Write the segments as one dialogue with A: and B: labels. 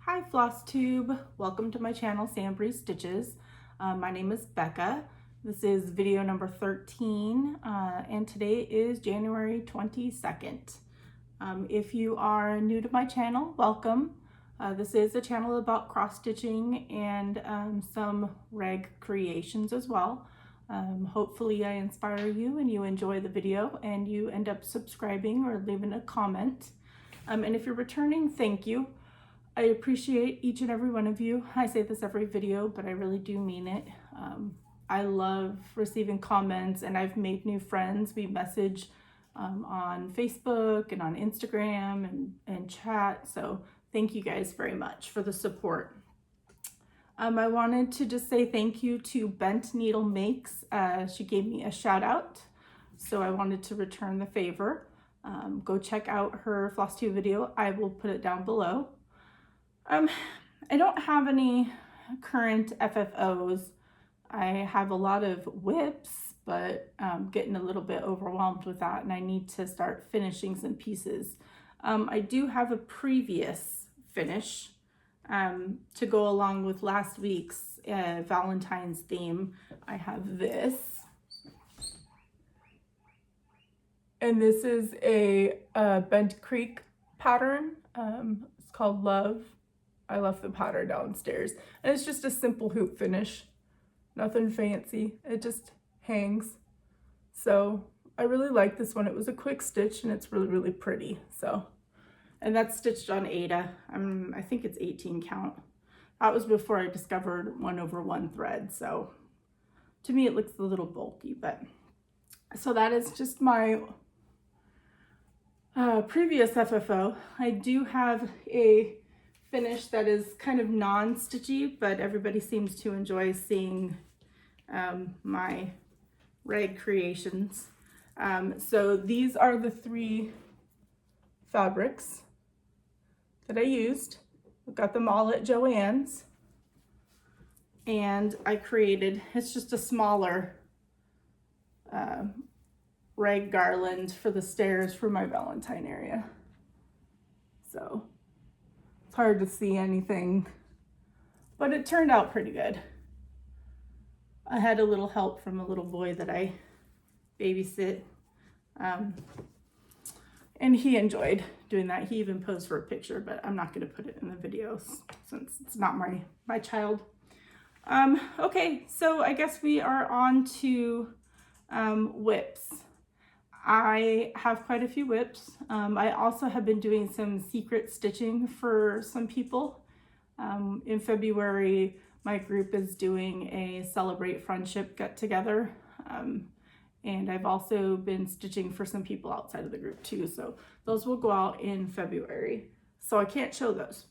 A: Hi Flosstube, welcome to my channel SamBrie Stitches. My name is Becca. This is video number 13 and today is January 22nd. If you are new to my channel, welcome. This is a channel about cross stitching and some rag creations as well. Hopefully I inspire you and you enjoy the video and you end up subscribing or leaving a comment. And if you're returning, thank you. I appreciate each and every one of you. I say this every video, but I really do mean it. I love receiving comments and I've made new friends. We message on Facebook and on Instagram and chat. So thank you guys very much for the support. I wanted to just say thank you to Bent Needle Makes. She gave me a shout out. So I wanted to return the favor. Go check out her Flosstube video. I will put it down below. I don't have any current FFOs. I have a lot of whips, but I'm getting a little bit overwhelmed with that and I need to start finishing some pieces. I do have a previous finish to go along with last week's Valentine's theme. I have this. And this is a Bent Creek pattern. It's called Love. I left the pattern downstairs. And it's just a simple hoop finish. Nothing fancy. It just hangs. So I really like this one. It was a quick stitch and it's really, really pretty. So, and that's stitched on Ada. I think it's 18 count. That was before I discovered 1/1 thread. So to me, it looks a little bulky, but so that is just my previous FFO. I do have a finish that is kind of non-stitchy, but everybody seems to enjoy seeing my rag creations. So these are the 3 fabrics that I used. I got them all at Joann's, and I created, it's just a smaller rag garland for the stairs for my Valentine area. So it's hard to see anything, but it turned out pretty good. I had a little help from a little boy that I babysit, and he enjoyed doing that. He even posed for a picture, but I'm not going to put it in the videos since it's not my child. Okay, so I guess we are on to whips. I have quite a few whips. I also have been doing some secret stitching for some people. In February, my group is doing a Celebrate Friendship get together. And I've also been stitching for some people outside of the group too. So those will go out in February. So I can't show those.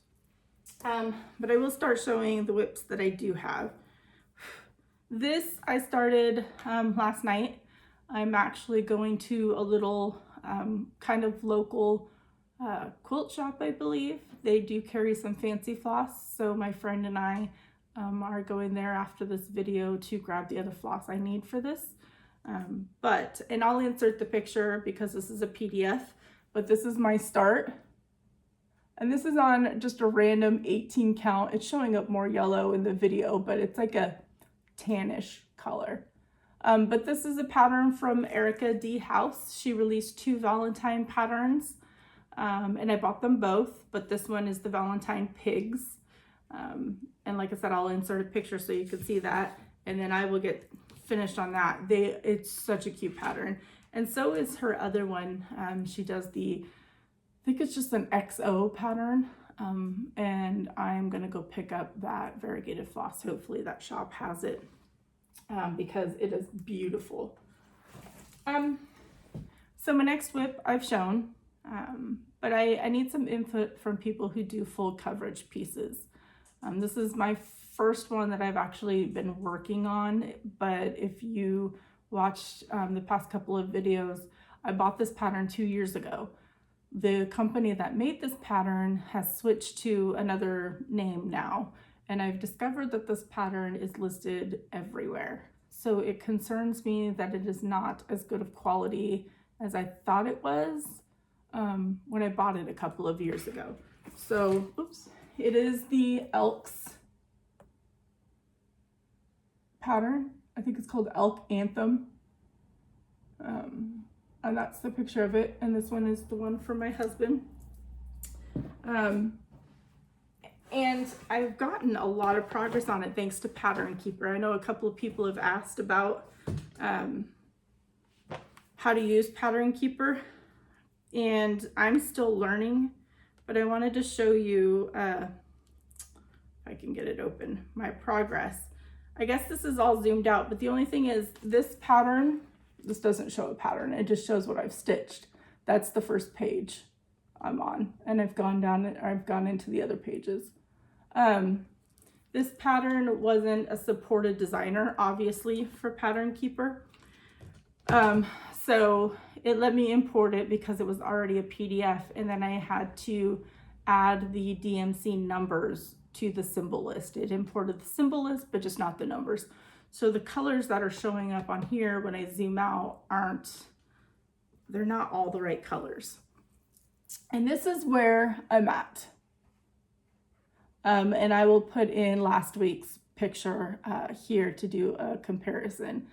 A: But I will start showing the whips that I do have. This I started last night. I'm actually going to a little kind of local quilt shop, I believe. They do carry some fancy floss, so my friend and I are going there after this video to grab the other floss I need for this. And I'll insert the picture because this is a PDF, but this is my start. And this is on just a random 18 count. It's showing up more yellow in the video, but it's like a tannish color. But this is a pattern from Erica D. House. She released 2 Valentine patterns, and I bought them both, but this one is the Valentine Pigs. And like I said, I'll insert a picture so you can see that, and then I will get finished on that. It's such a cute pattern. And so is her other one. She does I think it's just an XO pattern, and I'm gonna go pick up that variegated floss. Hopefully that shop has it. Because it is beautiful. So my next whip I've shown, but I need some input from people who do full coverage pieces. This is my first one that I've actually been working on, but if you watched the past couple of videos, I bought this pattern 2 years ago. The company that made this pattern has switched to another name now. And I've discovered that this pattern is listed everywhere. So it concerns me that it is not as good of quality as I thought it was when I bought it a couple of years ago. So, oops, It is the Elks pattern. I think it's called Elk Anthem. And that's the picture of it. And this one is the one for my husband. And I've gotten a lot of progress on it thanks to Pattern Keeper. I know a couple of people have asked about how to use Pattern Keeper, and I'm still learning, but I wanted to show you, if I can get it open, my progress. I guess this is all zoomed out, but the only thing is this pattern, this doesn't show a pattern, it just shows what I've stitched. That's the first page I'm on, and I've gone down, I've gone into the other pages. This pattern wasn't a supported designer, obviously, for Pattern Keeper. So it let me import it because it was already a PDF, and then I had to add the DMC numbers to the symbol list. It imported the symbol list, but just not the numbers. So the colors that are showing up on here when I zoom out they're not all the right colors. And this is where I'm at. And I will put in last week's picture here to do a comparison.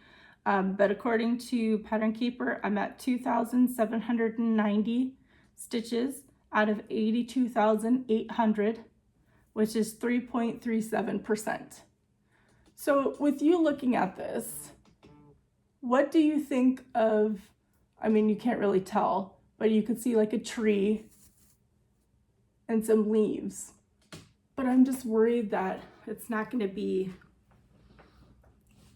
A: But according to Pattern Keeper, I'm at 2,790 stitches out of 82,800, which is 3.37%. So with you looking at this, what do you think of, I mean, you can't really tell, but you could see like a tree and some leaves. But I'm just worried that it's not going to be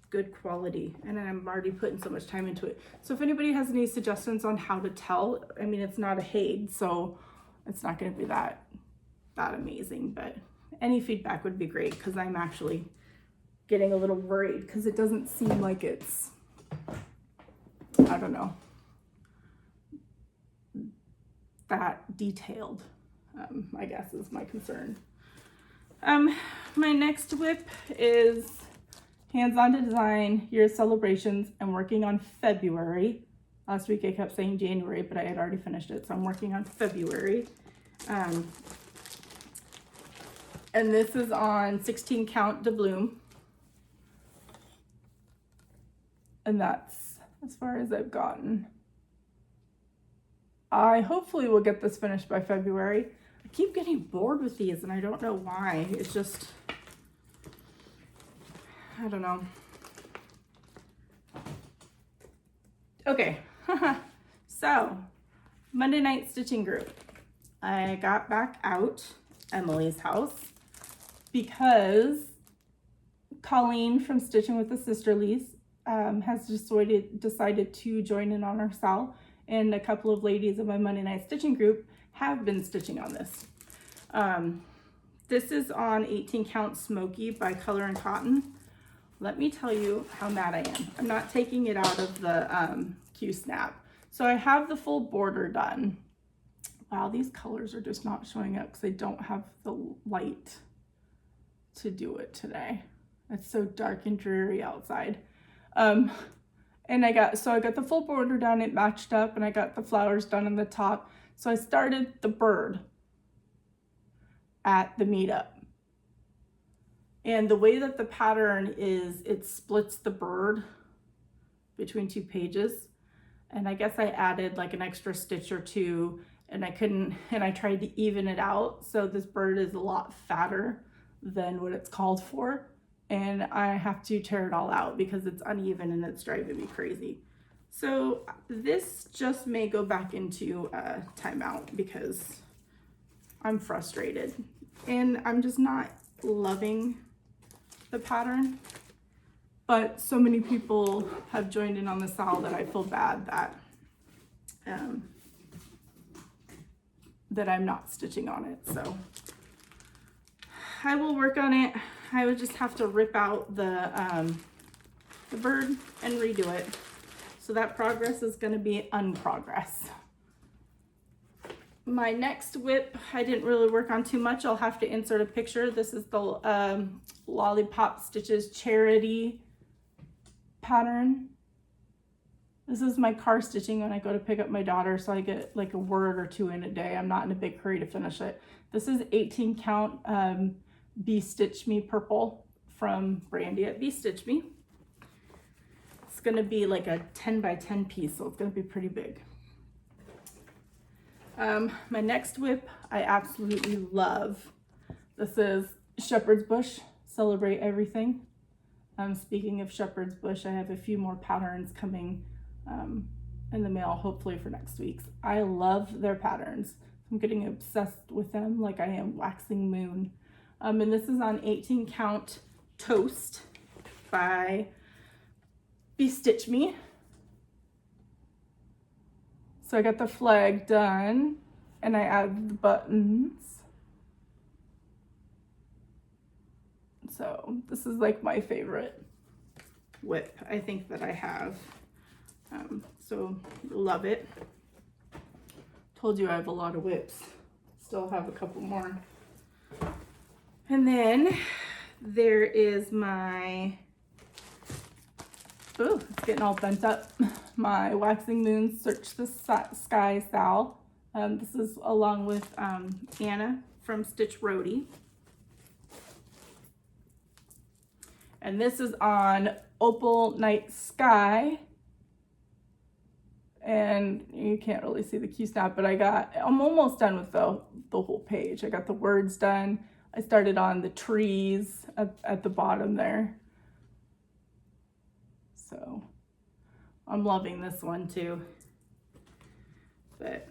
A: good quality, and I'm already putting so much time into it. So if anybody has any suggestions on how to tell, I mean, it's not a Haid, so it's not going to be that amazing, but any feedback would be great, because I'm actually getting a little worried because it doesn't seem like it's, I don't know, that detailed, I guess is my concern. My next whip is Hands-On to Design, Year Celebrations. I'm working on February. Last week I kept saying January, but I had already finished it, so I'm working on February. And this is on 16 count doubloon. And that's as far as I've gotten. I hopefully will get this finished by February. I keep getting bored with these and I don't know why. It's just, I don't know. Okay, so Monday night stitching group. I got back out Emily's house because Colleen from Stitching with the Sisterlies has decided to join in on our sal, and a couple of ladies of my Monday night stitching group have been stitching on this. This is on 18 count Smoky by Color and Cotton. Let me tell you how mad I am. I'm not taking it out of the Q-snap. So I have the full border done. Wow, these colors are just not showing up because I don't have the light to do it today. It's so dark and dreary outside. And I got the full border done, it matched up, and I got the flowers done on the top. So I started the bird at the meetup. And the way that the pattern is, it splits the bird between two pages. And I guess I added like an extra stitch or two, and I tried to even it out. So this bird is a lot fatter than what it's called for. And I have to tear it all out because it's uneven and it's driving me crazy. So this just may go back into timeout because I'm frustrated and I'm just not loving the pattern. But so many people have joined in on the sal that I feel bad that that I'm not stitching on it. So I will work on it. I would just have to rip out the bird and redo it. So that progress is going to be unprogress. My next whip, I didn't really work on too much. I'll have to insert a picture. This is the LollypopStitches charity pattern. This is my car stitching when I go to pick up my daughter, so I get like a word or two in a day. I'm not in a big hurry to finish it. This is 18 count Bee Stitch Me purple from Brandy at Bee Stitch Me. It's gonna be like a 10 by 10 piece, so it's gonna be pretty big. My next whip I absolutely love. This is Shepherd's Bush, Celebrate Everything. Speaking of Shepherd's Bush, I have a few more patterns coming in the mail, hopefully for next week's. I love their patterns. I'm getting obsessed with them like I am Waxing Moon. And this is on 18 count Toast by Bee Stitch Me. So I got the flag done and I added the buttons. So this is like my favorite whip I think that I have. So love it. Told you I have a lot of whips. Still have a couple more. And then there is my, oh, it's getting all bent up. My Waxing Moon Search the Sky Sal. This is along with Anna from Stitch Roadie. And this is on Opal Night Sky. And you can't really see the Q-snap, but I'm almost done with the whole page. I got the words done. I started on the trees at the bottom there. So I'm loving this one too. But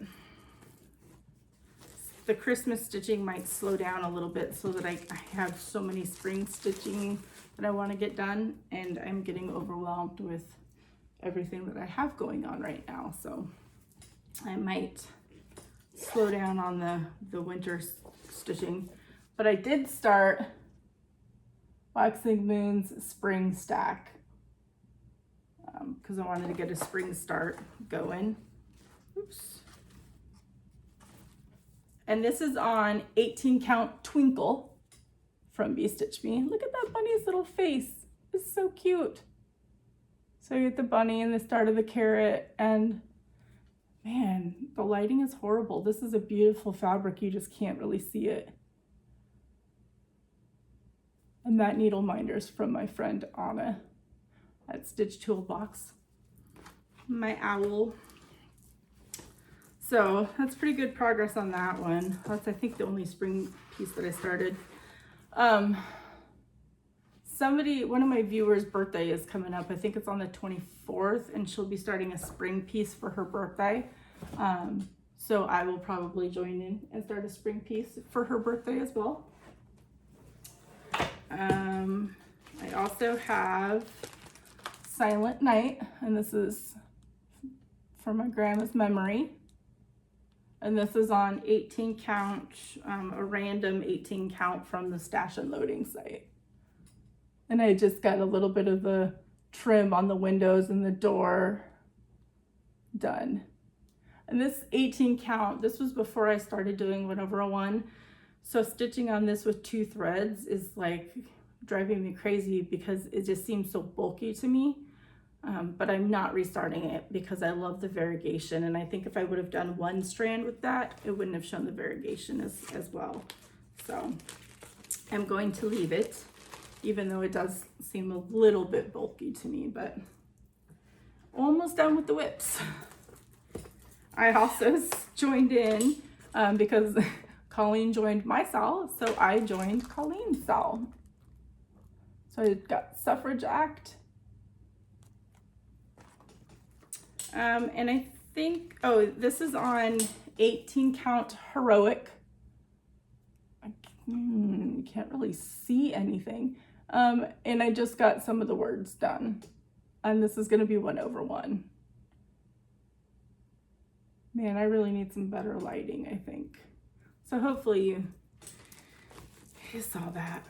A: the Christmas stitching might slow down a little bit so that I have so many spring stitching that I want to get done, and I'm getting overwhelmed with everything that I have going on right now. So I might slow down on the winter stitching. But I did start Waxing Moon's spring stack because I wanted to get a spring start going. Oops. And this is on 18 count Twinkle from Bee Stitch Me. Look at that bunny's little face. It's so cute. So you get the bunny and the start of the carrot, and man, the lighting is horrible. This is a beautiful fabric. You just can't really see it. And that needle minder's from my friend Anna at StitchToolBox. My owl. So that's pretty good progress on that one. That's, I think, the only spring piece that I started. One of my viewers' birthday is coming up. I think it's on the 24th, and she'll be starting a spring piece for her birthday. So I will probably join in and start a spring piece for her birthday as well. I also have Silent Night, and this is for my grandma's memory. And this is on 18 count, a random 18 count from the Stash and Loading site. And I just got a little bit of the trim on the windows and the door done. And this 18 count, this was before I started doing 1/1. So stitching on this with 2 threads is like driving me crazy because it just seems so bulky to me. But I'm not restarting it because I love the variegation. And I think if I would have done 1 strand with that, it wouldn't have shown the variegation as well. So I'm going to leave it, even though it does seem a little bit bulky to me, but almost done with the whips. I also joined in because Colleen joined my SAL, so I joined Colleen's SAL. So I got Suffrage Act. And I think, oh, this is on 18 count Heroic. I can't really see anything. And I just got some of the words done. And this is gonna be 1/1. Man, I really need some better lighting, I think. So hopefully you saw that.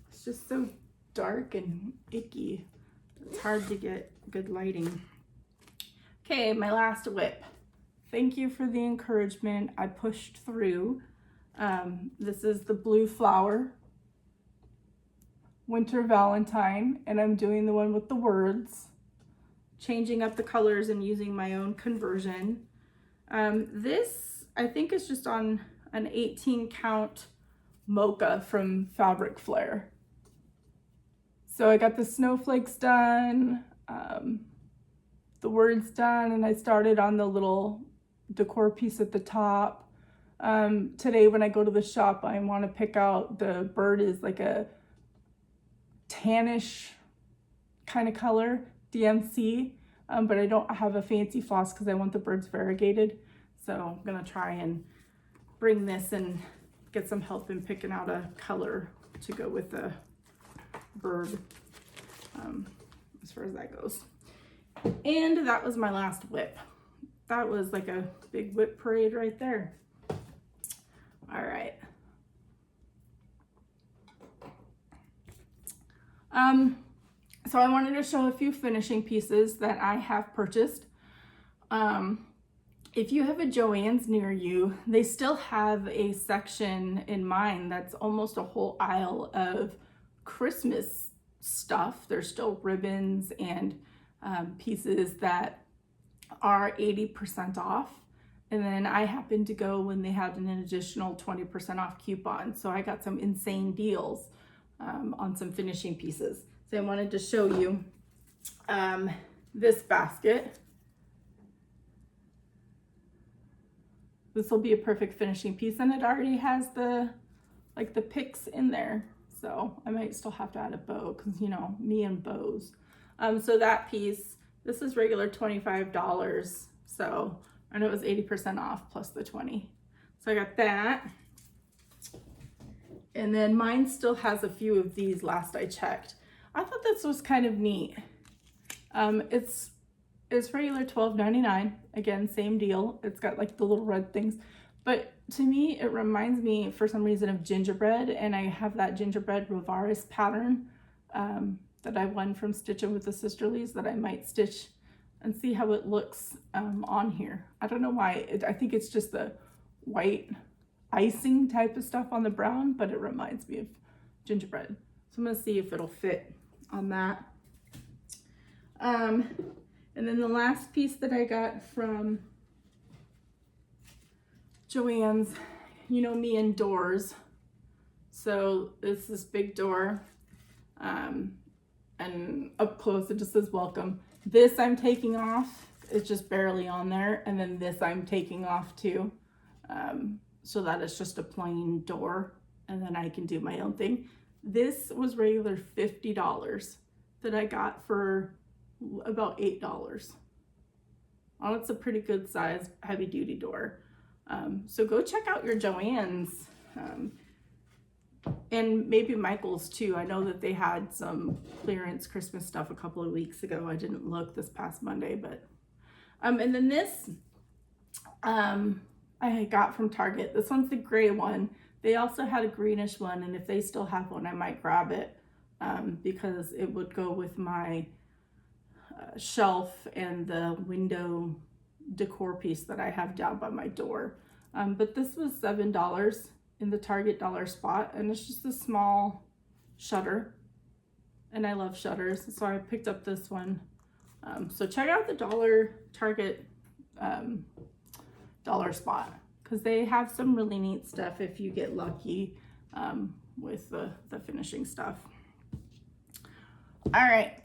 A: It's just so dark and icky. It's hard to get good lighting. Okay, my last whip. Thank you for the encouragement. I pushed through. This is the Blue Flower Winter Valentine, and I'm doing the one with the words, changing up the colors and using my own conversion. This, I think, is just on an 18 count mocha from Fabric Flare. So I got the snowflakes done, the words done, and I started on the little decor piece at the top. Today when I go to the shop, I want to pick out, the bird is like a tannish kind of color, DMC, but I don't have a fancy floss because I want the birds variegated. So I'm gonna try and bring this and get some help in picking out a color to go with the bird, as far as that goes. And that was my last whip. That was like a big whip parade right there. All right. So I wanted to show a few finishing pieces that I have purchased. If you have a Joann's near you, they still have a section in mine that's almost a whole aisle of Christmas stuff. There's still ribbons and pieces that are 80% off. And then I happened to go when they had an additional 20% off coupon. So I got some insane deals on some finishing pieces. So I wanted to show you this basket. This will be a perfect finishing piece, and it already has the picks in there. So I might still have to add a bow because, you know, me and bows. So that piece, this is regular $25. So I know it was 80% off plus the 20. So I got that. And then mine still has a few of these last I checked. I thought this was kind of neat. It's regular $12.99. Again, same deal. It's got like the little red things. But to me, it reminds me for some reason of gingerbread. And I have that gingerbread Rovaris pattern that I won from Stitching with the Sisterlies that I might stitch and see how it looks on here. I don't know why. I think it's just the white icing type of stuff on the brown, but it reminds me of gingerbread. So I'm gonna see if it'll fit on that. And then the last piece that I got from Joann's, you know me and doors. So it's this big door, and up close it just says welcome. This I'm taking off, it's just barely on there. And then this I'm taking off too, so that it's just a plain door, and then I can do my own thing. This was regular $50 that I got for about $8. Oh, it's a pretty good size heavy duty door. So go check out your Joann's, and maybe Michael's too. I know that they had some clearance Christmas stuff a couple of weeks ago. I didn't look this past Monday, but and then this I got from Target. This one's the gray one. They also had a greenish one, and if they still have one, I might grab it because it would go with my shelf and the window decor piece that I have down by my door. But this was $7 in the Target dollar spot, and it's just a small shutter, and I love shutters, so I picked up this one. So check out the Target dollar spot, because they have some really neat stuff if you get lucky with the finishing stuff. All right,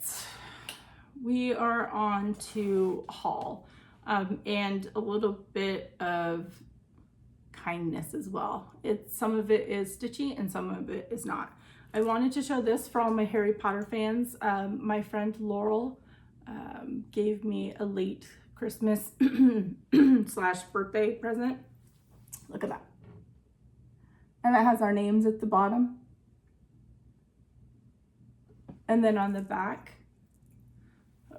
A: we are on to haul, and a little bit of kindness as well. Some of it is stitchy and some of it is not. I wanted to show this for all my Harry Potter fans. My friend Laurel gave me a late Christmas / birthday present. Look at that. And it has our names at the bottom. And then on the back,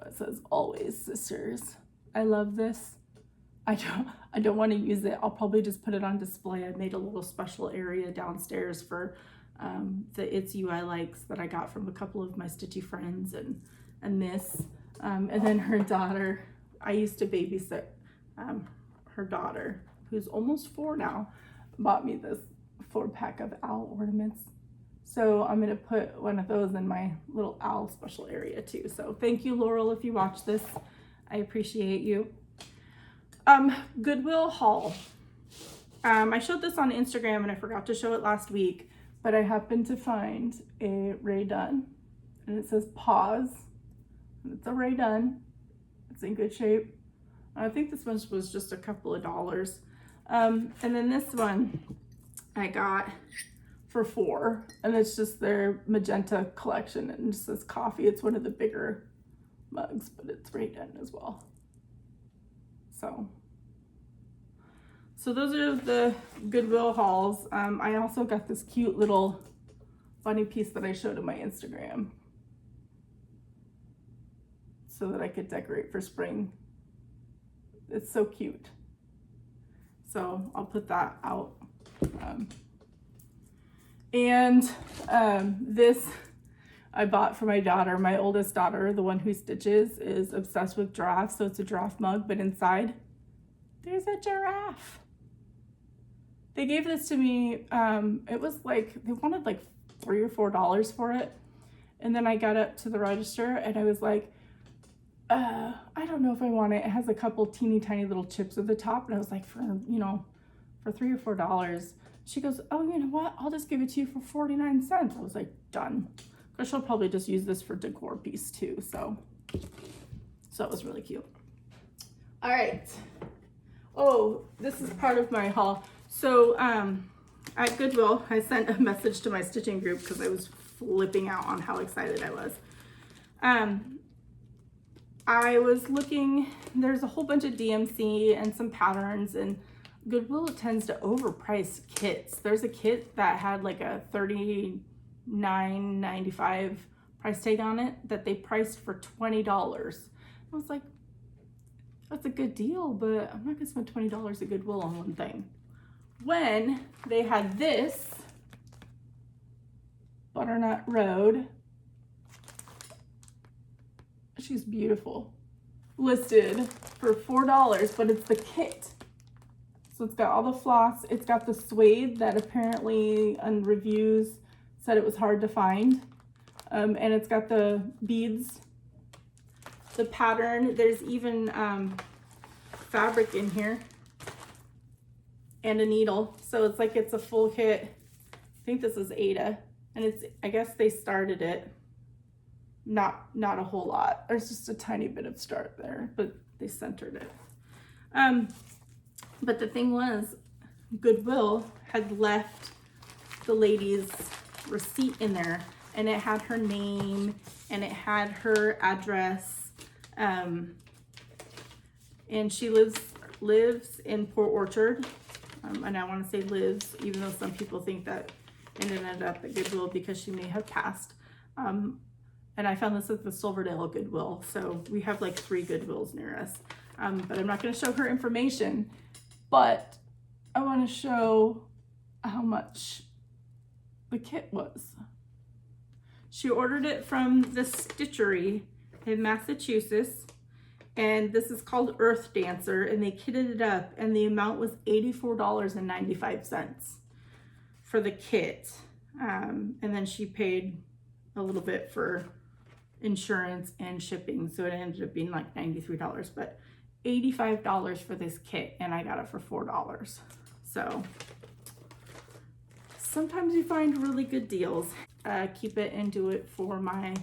A: it says always sisters. I love this. I don't want to use it. I'll probably just put it on display. I made a little special area downstairs for the It's You I Likes that I got from a couple of my stitchy friends, and this. And then her daughter, I used to babysit her daughter, who's almost 4 now, bought me this 4-pack of owl ornaments. So I'm gonna put one of those in my little owl special area too. So thank you, Laurel, if you watch this. I appreciate you. Goodwill haul. I showed this on Instagram and I forgot to show it last week, but I happened to find a Ray Dunn and it says pause. It's a Ray Dunn. It's in good shape. I think this one was just a couple of dollars. And then this one I got for $4, and it's just their magenta collection, and it just says coffee. It's one of the bigger mugs, but it's Ray Dunn as well. So those are the Goodwill hauls. I also got this cute little bunny piece that I showed on my Instagram so that I could decorate for spring. It's so cute. So I'll put that out. This I bought for my daughter. My oldest daughter, the one who stitches, is obsessed with giraffes. So it's a giraffe mug, but inside there's a giraffe. They gave this to me. It was like, they wanted like $3 or $4 for it. And then I got up to the register and I was like, I don't know if I want it. It has a couple teeny tiny little chips at the top. And I was like, for $3 or $4. She goes, oh, you know what? I'll just give it to you for 49 cents. I was like, done. Because she'll probably just use this for decor piece too. So it was really cute. All right. Oh, this is part of my haul. So at Goodwill, I sent a message to my stitching group because I was flipping out on how excited I was. I was looking, there's a whole bunch of DMC and some patterns, and Goodwill tends to overprice kits. There's a kit that had like a $39.95 price tag on it that they priced for $20. I was like, that's a good deal, but I'm not gonna spend $20 at Goodwill on one thing. When they had this Butternut Road, she's beautiful, listed for $4, but it's the kit. So it's got all the floss, it's got the suede that apparently on reviews said it was hard to find, and it's got the beads, the pattern, there's even fabric in here and a needle. So it's like, it's a full kit. I think this is Ada, and it's, I guess they started it, not a whole lot. There's just a tiny bit of start there, but they centered it. But the thing was, Goodwill had left the lady's receipt in there, and it had her name and it had her address, and she lives in Port Orchard, and I want to say lives, even though some people think that it ended up at Goodwill because she may have passed. And I found this at the Silverdale Goodwill, so we have like 3 Goodwills near us. But I'm not going to show her information, but I want to show how much the kit was. She ordered it from the Stitchery in Massachusetts, and this is called Earth Dancer, and they kitted it up, and the amount was $84.95 for the kit. And then she paid a little bit for insurance and shipping, so it ended up being like $93, but $85 for this kit, and I got it for $4. So sometimes you find really good deals. Keep it and do it for my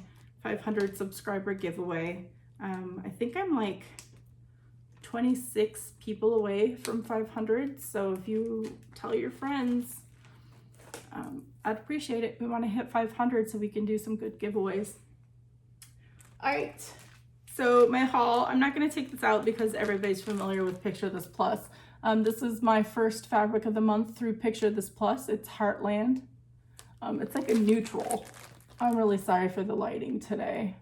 A: 500 subscriber giveaway. I think I'm like 26 people away from 500, so if you tell your friends, I'd appreciate it. We want to hit 500 so we can do some good giveaways. All right, so my haul, I'm not going to take this out because everybody's familiar with Picture This Plus. This is my first fabric of the month through Picture This Plus. It's Heartland. It's like a neutral. I'm really sorry for the lighting today.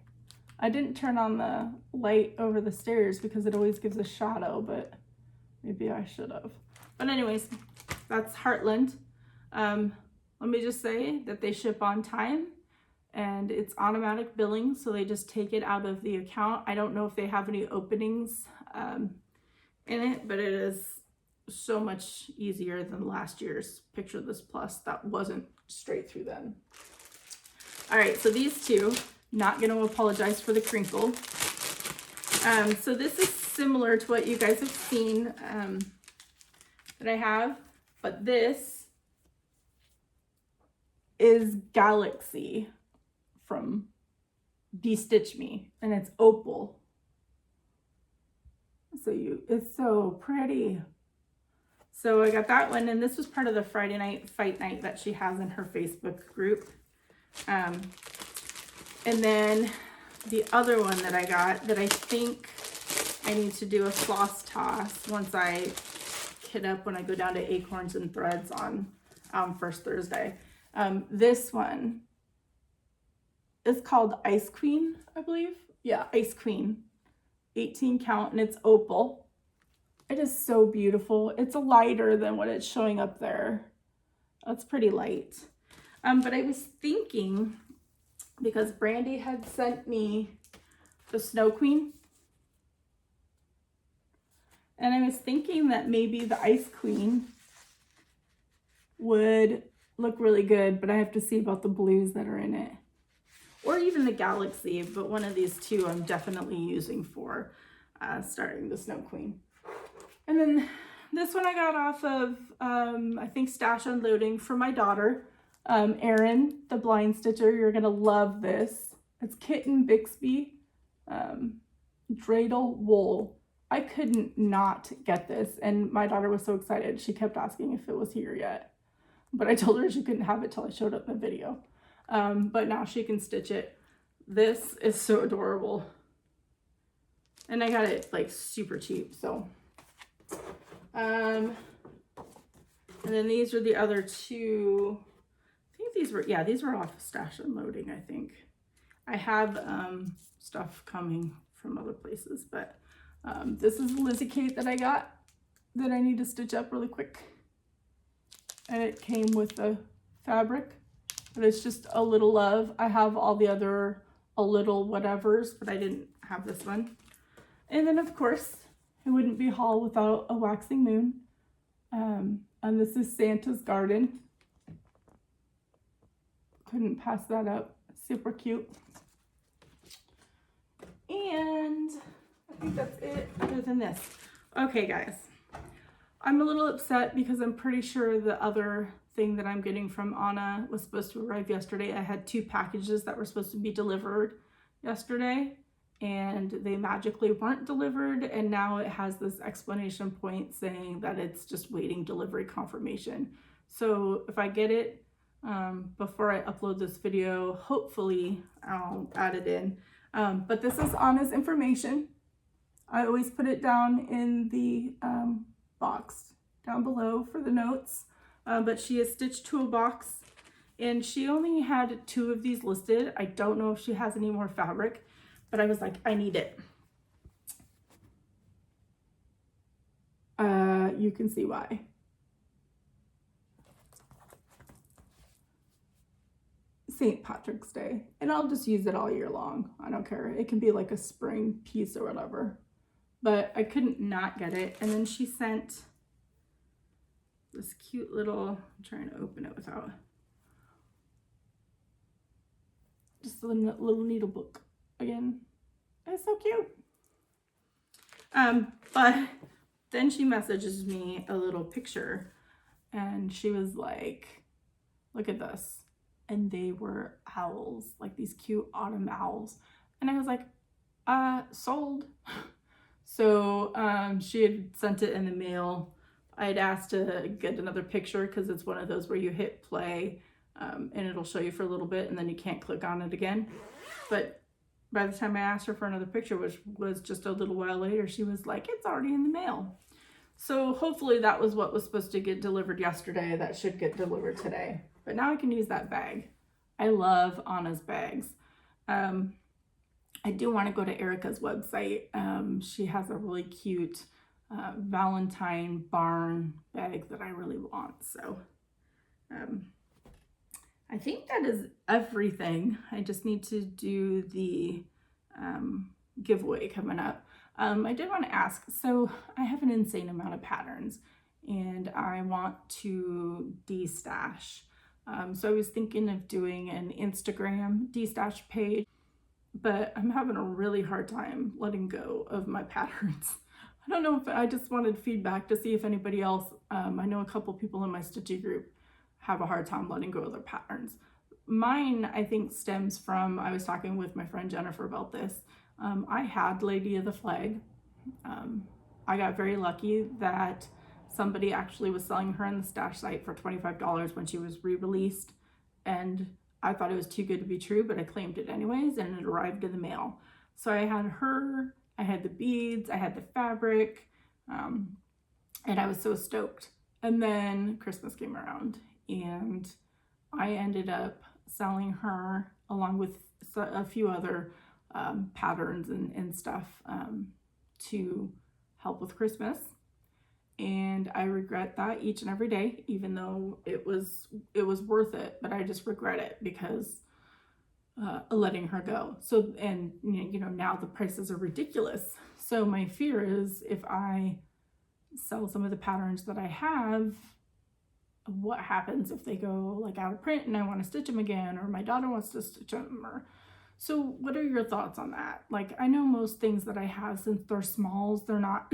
A: I didn't turn on the light over the stairs because it always gives a shadow, but maybe I should have. But anyways, that's Heartland. Let me just say that they ship on time, and it's automatic billing, so they just take it out of the account. I don't know if they have any openings in it, but it is so much easier than last year's Picture This Plus that wasn't straight through them. All right, so these two, not going to apologize for the crinkle. So this is similar to what you guys have seen that I have, but this is Galaxy from De-Stitch Me, and it's opal. So it's so pretty. So I got that one, and this was part of the Friday night fight night that she has in her Facebook group. And then the other one that I got that I think I need to do a floss toss once I kit up when I go down to Acorns and Threads on first Thursday. This one is called Ice Queen, I believe. Yeah, Ice Queen. 18 count, and it's opal. It is so beautiful. It's lighter than what it's showing up there. That's pretty light. But I was thinking, because Brandy had sent me the Snow Queen, and I was thinking that maybe the Ice Queen would look really good, but I have to see about the blues that are in it. Or even the Galaxy, but one of these two I'm definitely using for starting the Snow Queen. And then this one I got off of, I think, Stash Unloading for my daughter, Erin, the blind stitcher. You're gonna love this. It's Kitten Bixby Dreidel wool. I couldn't not get this, and my daughter was so excited. She kept asking if it was here yet, but I told her she couldn't have it till I showed up in the video. But now she can stitch it. This is so adorable. And I got it like super cheap, so. And then these are the other two. I think these were, yeah, these were off of Stash Unloading, I think. I have stuff coming from other places, but this is Lizzie Kate that I got that I need to stitch up really quick. And it came with the fabric. But it's just a little love. I have all the other a little whatevers, but I didn't have this one. And then, of course, it wouldn't be haul without a waxing moon. And this is Santa's Garden. Couldn't pass that up. Super cute. And I think that's it other than this. Okay, guys. I'm a little upset because I'm pretty sure the other thing that I'm getting from Anna was supposed to arrive yesterday. I had 2 packages that were supposed to be delivered yesterday, and they magically weren't delivered, and now it has this explanation point saying that it's just waiting delivery confirmation. So if I get it before I upload this video, hopefully I'll add it in. But this is Anna's information. I always put it down in the box down below for the notes. But she is StitchToolBox, and she only had 2 of these listed. I don't know if she has any more fabric, but I was like, I need it. You can see why. St. Patrick's Day, and I'll just use it all year long. I don't care. It can be like a spring piece or whatever, but I couldn't not get it. And then she sent this cute little, I'm trying to open it without, just a little needle book again. It's so cute. But then she messages me a little picture, and she was like, look at this. And they were owls, like these cute autumn owls. And I was like, sold. So she had sent it in the mail. I had asked to get another picture because it's one of those where you hit play and it'll show you for a little bit and then you can't click on it again. But by the time I asked her for another picture, which was just a little while later, she was like, it's already in the mail. So hopefully that was what was supposed to get delivered yesterday. That should get delivered today. But now I can use that bag. I love Anna's bags. I do want to go to Erica's website. She has a really cute Valentine barn bag that I really want. So I think that is everything. I just need to do the giveaway coming up. I did want to ask, so I have an insane amount of patterns and I want to de-stash So I was thinking of doing an Instagram destash page, but I'm having a really hard time letting go of my patterns. I don't know if I just wanted feedback to see if anybody else, I know a couple people in my Stitchy group have a hard time letting go of their patterns. Mine, I think, stems from, I was talking with my friend Jennifer about this. I had Lady of the Flag. I got very lucky that somebody actually was selling her on the stash site for $25 when she was re-released, and I thought it was too good to be true, but I claimed it anyways, and it arrived in the mail. So I had her, I had the beads, I had the fabric, and I was so stoked. And then Christmas came around, and I ended up selling her along with a few other patterns and stuff to help with Christmas. And I regret that each and every day, even though it was worth it, but I just regret it because letting her go. So, and you know, now the prices are ridiculous. So my fear is if I sell some of the patterns that I have, what happens if they go like out of print and I want to stitch them again, or my daughter wants to stitch them, or so what are your thoughts on that? Like, I know most things that I have, since they're smalls, they're not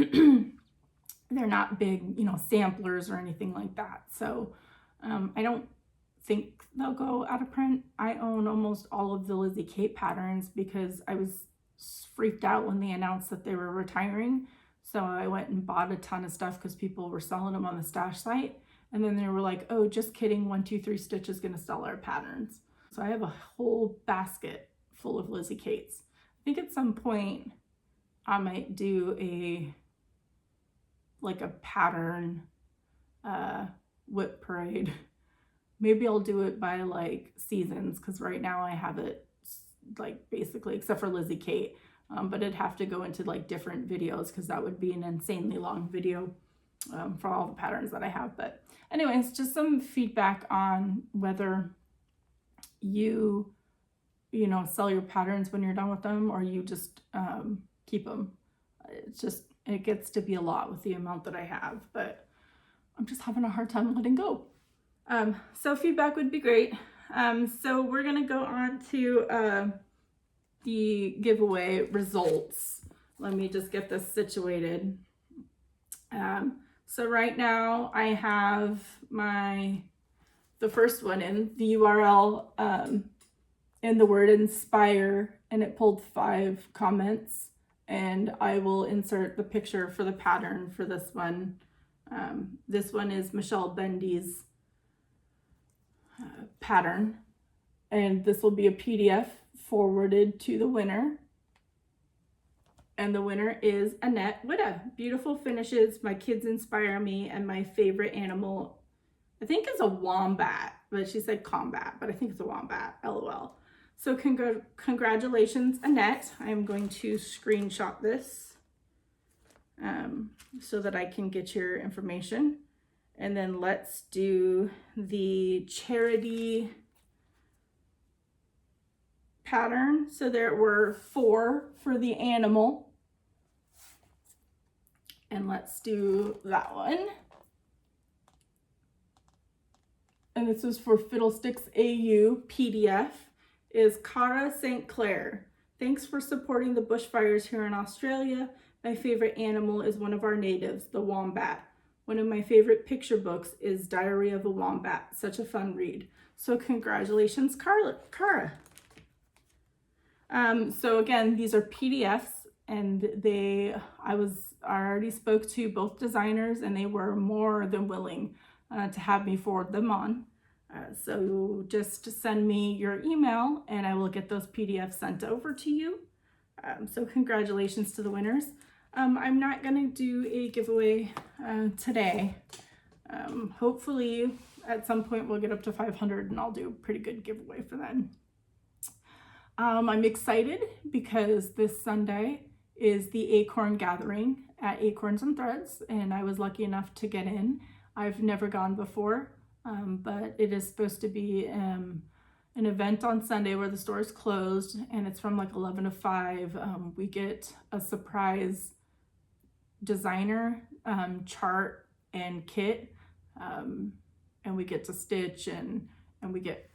A: they're not big, you know, samplers or anything like that. So I don't think they'll go out of print. I own almost all of the Lizzie Kate patterns because I was freaked out when they announced that they were retiring. So I went and bought a ton of stuff because people were selling them on the stash site. And then they were like, oh, just kidding, 123 Stitch is going to sell our patterns. So I have a whole basket full of Lizzie Kates. I think at some point I might do a pattern whip parade. Maybe I'll do it by like seasons, because right now I have it like basically, except for Lizzie Kate, but it'd have to go into like different videos because that would be an insanely long video for all the patterns that I have. But anyways, just some feedback on whether you know, sell your patterns when you're done with them, or you just keep them. It gets to be a lot with the amount that I have, but I'm just having a hard time letting go. So feedback would be great. So we're gonna go on to the giveaway results. Let me just get this situated. So right now I have the first one in the URL in the word inspire, and it pulled 5 comments, and I will insert the picture for the pattern for this one. This one is Michelle Bendy's pattern, and this will be a PDF forwarded to the winner. And the winner is Annette Witta. Beautiful finishes, my kids inspire me, and my favorite animal, I think, is a wombat, but she said combat, but I think it's a wombat, LOL. So congratulations, Annette. I'm going to screenshot this so that I can get your information. And then let's do the charity pattern. So there were 4 for the animal. And let's do that one. And this was for FiddleSticksAU PDF. Is Cara St. Clair. Thanks for supporting the bushfires here in Australia. My favorite animal is one of our natives, the wombat. One of my favorite picture books is Diary of a Wombat. Such a fun read. So congratulations, Cara. So again, these are PDFs, and I already spoke to both designers, and they were more than willing to have me forward them on. So just send me your email and I will get those PDFs sent over to you. So congratulations to the winners. I'm not going to do a giveaway today. Hopefully at some point we'll get up to 500 and I'll do a pretty good giveaway for then. I'm excited because this Sunday is the Acorn Gathering at Acorns and Threads, and I was lucky enough to get in. I've never gone before. But it is supposed to be an event on Sunday where the store is closed, and it's from like 11 to 5. We get a surprise designer chart and kit, and we get to stitch and and we get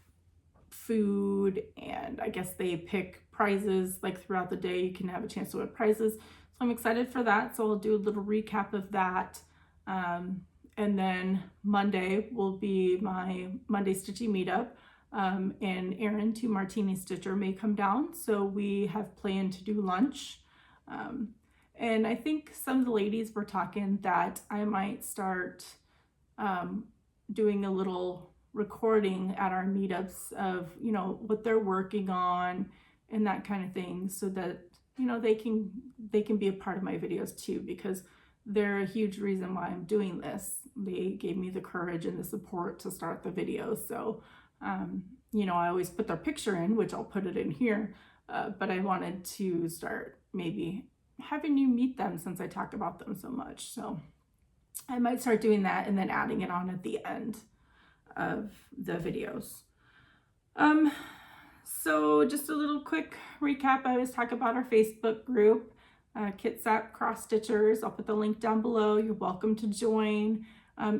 A: food, and I guess they pick prizes like throughout the day. You can have a chance to win prizes. So I'm excited for that. So I'll do a little recap of that. And then Monday will be my Monday Stitchy meetup. And Erin, 2 Martini Stitcher, may come down. So we have planned to do lunch. And I think some of the ladies were talking that I might start doing a little recording at our meetups of, you know, what they're working on and that kind of thing, so that, you know, they can be a part of my videos too, because they're a huge reason why I'm doing this. They gave me the courage and the support to start the videos. So, you know, I always put their picture in, which I'll put it in here, but I wanted to start maybe having you meet them since I talk about them so much. So I might start doing that and then adding it on at the end of the videos. So just a little quick recap. I always talk about our Facebook group, Kitsap Cross Stitchers. I'll put the link down below. You're welcome to join.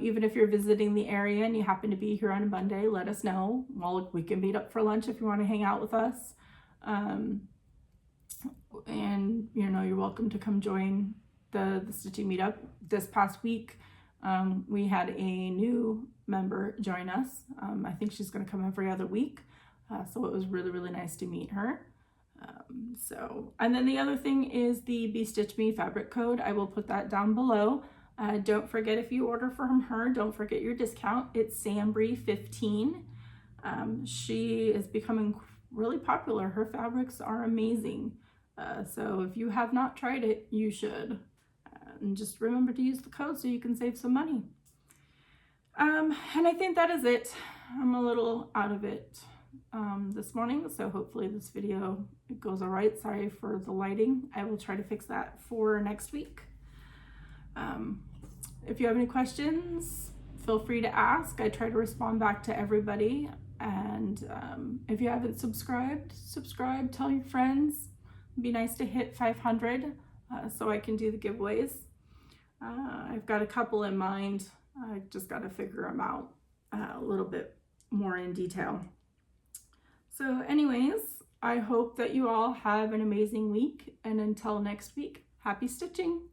A: Even if you're visiting the area and you happen to be here on a Monday, let us know. Well, we can meet up for lunch if you want to hang out with us. And you know, you're welcome to come join the Stitchy meetup. This past week, we had a new member join us. I think she's going to come every other week. So it was really, really nice to meet her. And then the other thing is the Be Stitch Me fabric code. I will put that down below. Don't forget, if you order from her, don't forget your discount. It's SamBrie15. She is becoming really popular. Her fabrics are amazing. So if you have not tried it, you should. And just remember to use the code so you can save some money. And I think that is it. I'm a little out of it this morning, so hopefully this video goes all right. Sorry for the lighting. I will try to fix that for next week. If you have any questions, feel free to ask. I try to respond back to everybody. And if you haven't subscribed, subscribe, tell your friends. It'd be nice to hit 500 so I can do the giveaways. I've got a couple in mind. I just got to figure them out a little bit more in detail. So anyways, I hope that you all have an amazing week, and until next week, happy stitching!